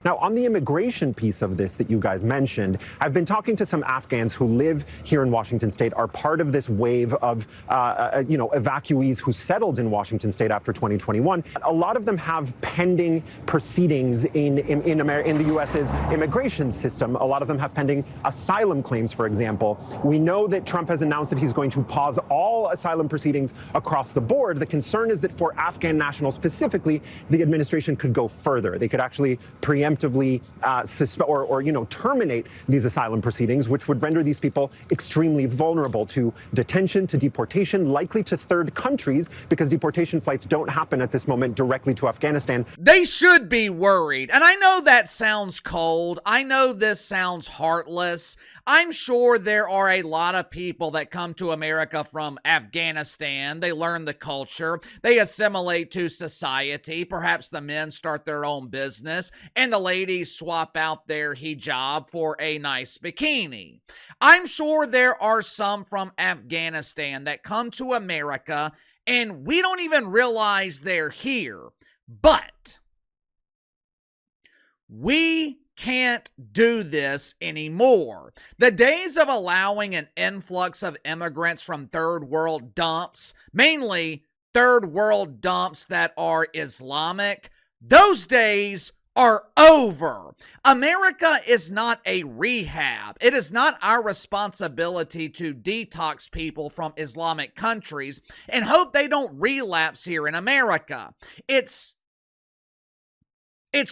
Now, on the immigration piece of this that you guys mentioned, I've been talking to some Afghans who live here in Washington state, are part of this wave of, evacuees who settled in Washington state after 2021. A lot of them have pending proceedings in the U.S.'s immigration system. A lot of them have pending asylum claims, for example. We know that Trump has announced that he's going to pause all asylum proceedings across the board. The concern is that for Afghan nationals specifically, the administration could go further. They could actually preemptively terminate these asylum proceedings, which would render these people extremely vulnerable to detention, to deportation, likely to third countries, because deportation flights don't happen at this moment directly to Afghanistan. They should be worried. And I know that sounds cold. I know this sounds heartless. I'm sure there are a lot of people that come to America from Afghanistan. They learn the culture. They assimilate to society. Perhaps the men start their own business and the ladies swap out their hijab for a nice bikini. I'm sure there are some from Afghanistan that come to America and we don't even realize they're here. But we can't do this anymore. The days of allowing an influx of immigrants from third world dumps, mainly third world dumps that are Islamic, those days are over. America is not a rehab. It is not our responsibility to detox people from Islamic countries and hope they don't relapse here in America. It's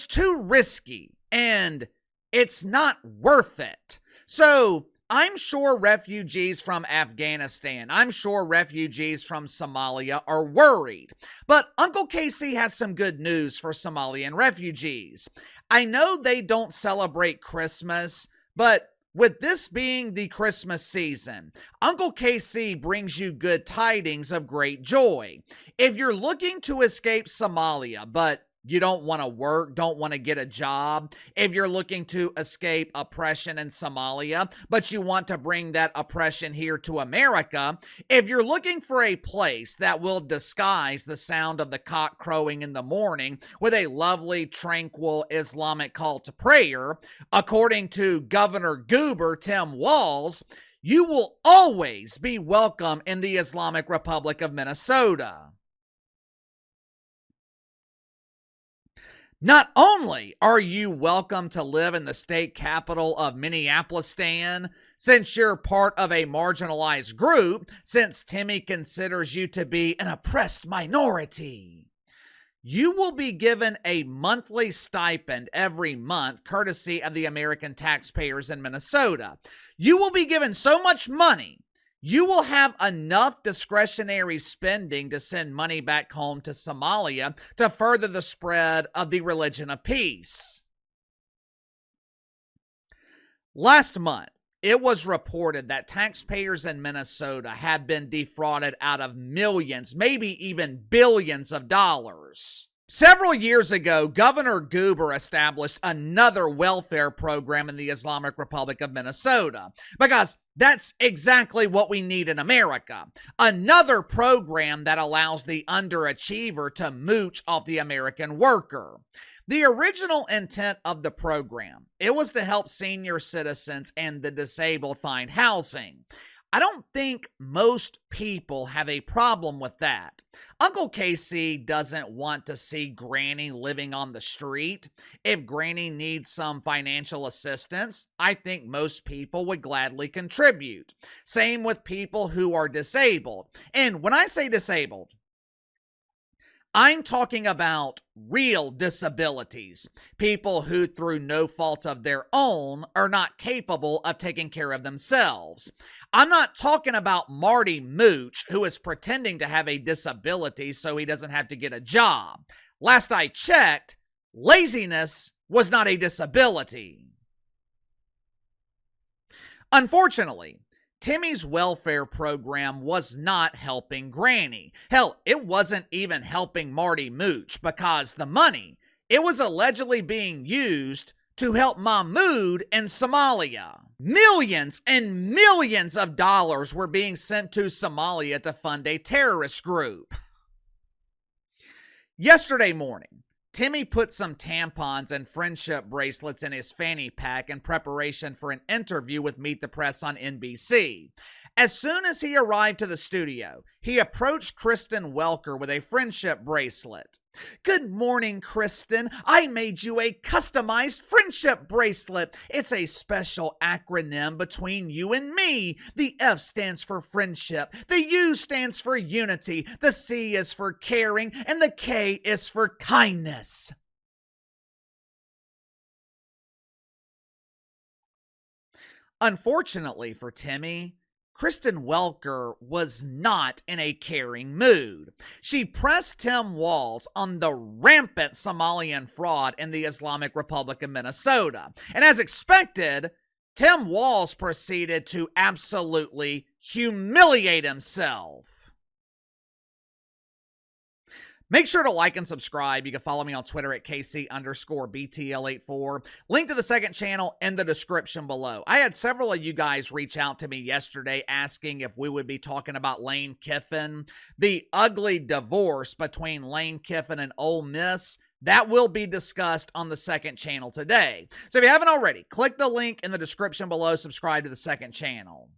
too risky. And it's not worth it. So I'm sure refugees from Afghanistan, I'm sure refugees from Somalia are worried. But Uncle Casey has some good news for Somalian refugees. I know they don't celebrate Christmas, but with this being the Christmas season, Uncle Casey brings you good tidings of great joy. If you're looking to escape Somalia, but you don't want to work, don't want to get a job, if you're looking to escape oppression in Somalia, but you want to bring that oppression here to America, if you're looking for a place that will disguise the sound of the cock crowing in the morning with a lovely, tranquil Islamic call to prayer, according to Governor Goober Tim Walz, you will always be welcome in the Islamic Republic of Minnesota. Not only are you welcome to live in the state capital of Minneapolis-stan, since you're part of a marginalized group, since Timmy considers you to be an oppressed minority, you will be given a monthly stipend every month, courtesy of the American taxpayers in Minnesota. You will be given so much money, you will have enough discretionary spending to send money back home to Somalia to further the spread of the religion of peace. Last month, it was reported that taxpayers in Minnesota had been defrauded out of millions, maybe even billions of dollars. Several years ago, Governor Goober established another welfare program in the Islamic Republic of Minnesota, because that's exactly what we need in America. Another program that allows the underachiever to mooch off the American worker. The original intent of the program, it was to help senior citizens and the disabled find housing. I don't think most people have a problem with that. Uncle Casey doesn't want to see Granny living on the street. If Granny needs some financial assistance, I think most people would gladly contribute. Same with people who are disabled. And when I say disabled, I'm talking about real disabilities, people who through no fault of their own are not capable of taking care of themselves. I'm not talking about Marty Mooch, who is pretending to have a disability so he doesn't have to get a job. Last I checked, laziness was not a disability. Unfortunately, Timmy's welfare program was not helping Granny. Hell, it wasn't even helping Marty Mooch, because the money, it was allegedly being used to help Mahmoud in Somalia. Millions and millions of dollars were being sent to Somalia to fund a terrorist group. Yesterday morning, Timmy put some tampons and friendship bracelets in his fanny pack in preparation for an interview with Meet the Press on NBC. As soon as he arrived to the studio, he approached Kristen Welker with a friendship bracelet. "Good morning, Kristen. I made you a customized friendship bracelet. It's a special acronym between you and me. The F stands for friendship, the U stands for unity, the C is for caring, and the K is for kindness." Unfortunately for Timmy, Kristen Welker was not in a caring mood. She pressed Tim Walz on the rampant Somalian fraud in the Islamic Republic of Minnesota. And as expected, Tim Walz proceeded to absolutely humiliate himself. Make sure to like and subscribe. You can follow me on Twitter at KC_BTL84. Link to the second channel in the description below. I had several of you guys reach out to me yesterday asking if we would be talking about Lane Kiffin. The ugly divorce between Lane Kiffin and Ole Miss, that will be discussed on the second channel today. So if you haven't already, click the link in the description below, subscribe to the second channel.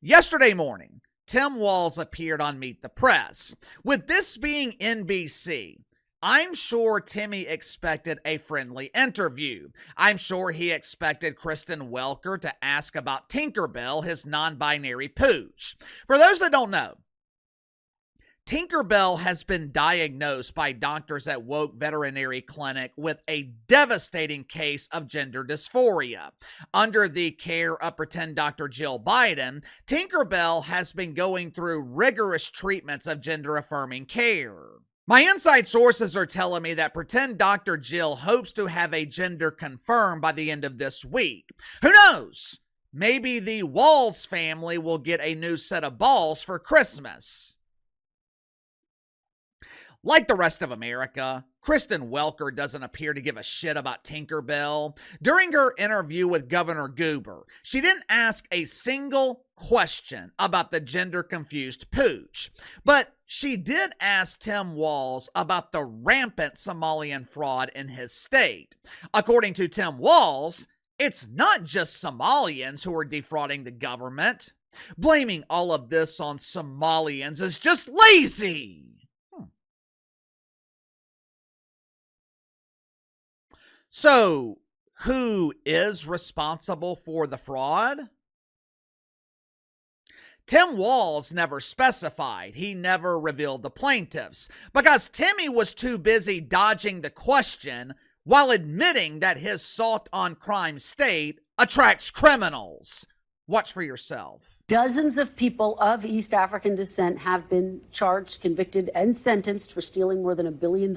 Yesterday morning, Tim Walz appeared on Meet the Press. With this being NBC, I'm sure Timmy expected a friendly interview. I'm sure he expected Kristen Welker to ask about Tinkerbell, his non-binary pooch. For those that don't know, Tinkerbell has been diagnosed by doctors at Woke Veterinary Clinic with a devastating case of gender dysphoria. Under the care of pretend Dr. Jill Biden, Tinkerbell has been going through rigorous treatments of gender-affirming care. My inside sources are telling me that pretend Dr. Jill hopes to have a gender confirmed by the end of this week. Who knows? Maybe the Walz family will get a new set of balls for Christmas. Like the rest of America, Kristen Welker doesn't appear to give a shit about Tinkerbell. During her interview with Governor Goober, she didn't ask a single question about the gender-confused pooch. But she did ask Tim Walz about the rampant Somalian fraud in his state. According to Tim Walz, it's not just Somalians who are defrauding the government. Blaming all of this on Somalians is just lazy. So, who is responsible for the fraud? Tim Walz never specified. He never revealed the plaintiffs because Timmy was too busy dodging the question while admitting that his soft-on-crime state attracts criminals. Watch for yourself. Dozens of people of East African descent have been charged, convicted, and sentenced for stealing more than $1 billion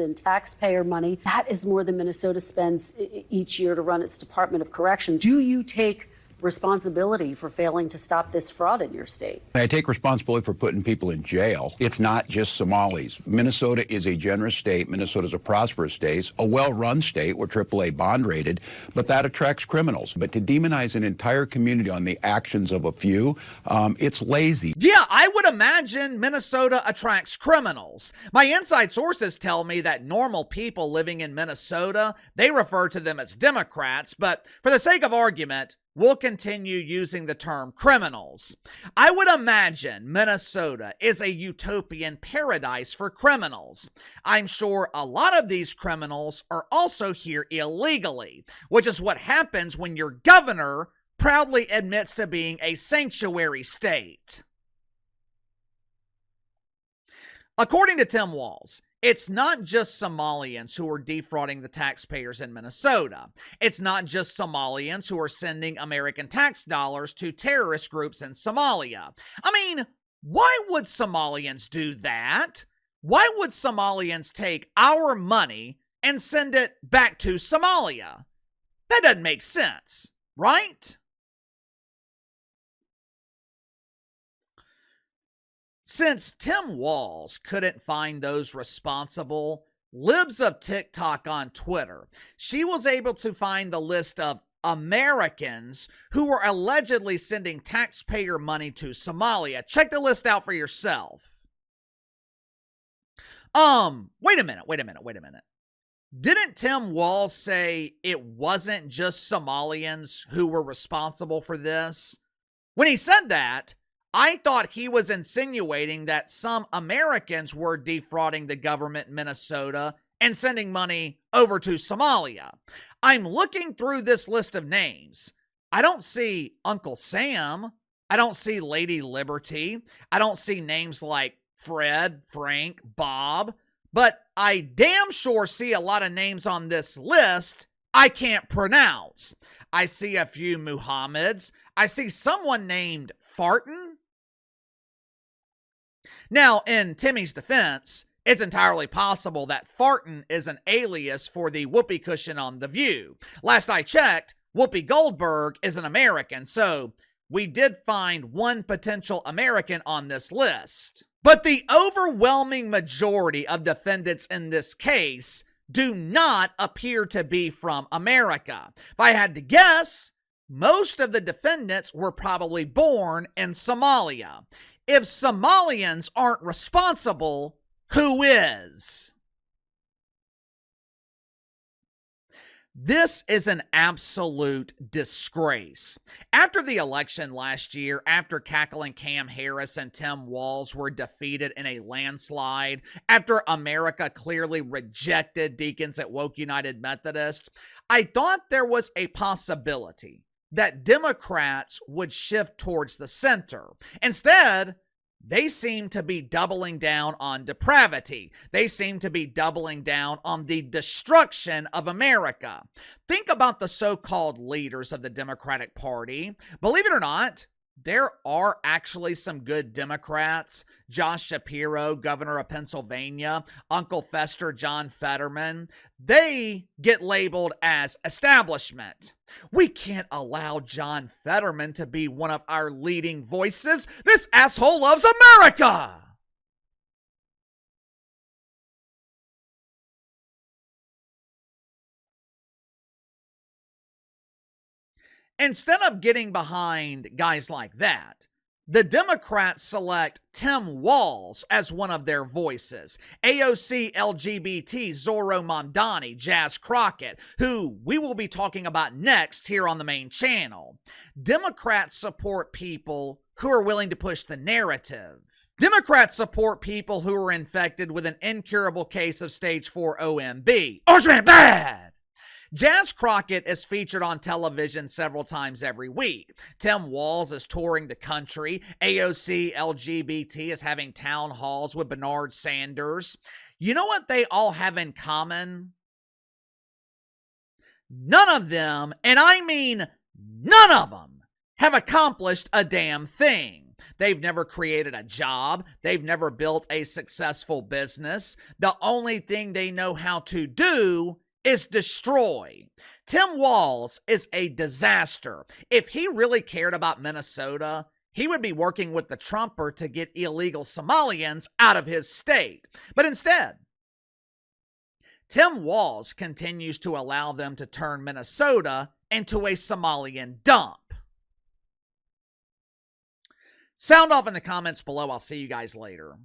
in taxpayer money. That is more than Minnesota spends each year to run its Department of Corrections. Do you take responsibility for failing to stop this fraud in your state? I take responsibility for putting people in jail. It's not just Somalis. Minnesota is a generous state. Minnesota is a prosperous state, a well-run state. We're AAA bond rated, but that attracts criminals. But to demonize an entire community on the actions of a few, it's lazy. Yeah, I would imagine Minnesota attracts criminals. My inside sources tell me that normal people living in Minnesota, they refer to them as Democrats, but for the sake of argument, we'll continue using the term criminals. I would imagine Minnesota is a utopian paradise for criminals. I'm sure a lot of these criminals are also here illegally, which is what happens when your governor proudly admits to being a sanctuary state. According to Tim Walz, it's not just Somalians who are defrauding the taxpayers in Minnesota. It's not just Somalians who are sending American tax dollars to terrorist groups in Somalia. I mean, why would Somalians do that? Why would Somalians take our money and send it back to Somalia? That doesn't make sense, right? Since Tim Walz couldn't find those responsible, libs of TikTok on Twitter, she was able to find the list of Americans who were allegedly sending taxpayer money to Somalia. Check the list out for yourself. Wait a minute. Didn't Tim Walz say it wasn't just Somalians who were responsible for this? When he said that, I thought he was insinuating that some Americans were defrauding the government in Minnesota and sending money over to Somalia. I'm looking through this list of names. I don't see Uncle Sam. I don't see Lady Liberty. I don't see names like Fred, Frank, Bob. But I damn sure see a lot of names on this list I can't pronounce. I see a few Muhammads. I see someone named Farton. Now, in Timmy's defense, it's entirely possible that Farton is an alias for the whoopee cushion on The View. Last I checked, Whoopi Goldberg is an American, so we did find one potential American on this list. But the overwhelming majority of defendants in this case do not appear to be from America. If I had to guess, most of the defendants were probably born in Somalia. If Somalians aren't responsible, who is? This is an absolute disgrace. After the election last year, after cackling Cam Harris and Tim Walz were defeated in a landslide, after America clearly rejected deacons at Woke United Methodist, I thought there was a possibility that Democrats would shift towards the center. Instead, they seem to be doubling down on depravity. They seem to be doubling down on the destruction of America. Think about the so-called leaders of the Democratic Party. Believe it or not, there are actually some good Democrats. Josh Shapiro, governor of Pennsylvania, Uncle Fester, John Fetterman. They get labeled as establishment. We can't allow John Fetterman to be one of our leading voices. This asshole loves America! Instead of getting behind guys like that, the Democrats select Tim Walz as one of their voices. AOC LGBT Zorro Mamdani, Jazz Crockett, who we will be talking about next here on the main channel. Democrats support people who are willing to push the narrative. Democrats support people who are infected with an incurable case of stage 4 OMB. Orange Man bad! Jazz Crockett is featured on television several times every week. Tim Walz is touring the country. AOC LGBT is having town halls with Bernard Sanders. You know what they all have in common? None of them, and I mean none of them, have accomplished a damn thing. They've never created a job. They've never built a successful business. The only thing they know how to do is destroy. Tim Walz is a disaster. If he really cared about Minnesota, he would be working with the Trumper to get illegal Somalians out of his state. But instead, Tim Walz continues to allow them to turn Minnesota into a Somalian dump. Sound off in the comments below. I'll see you guys later.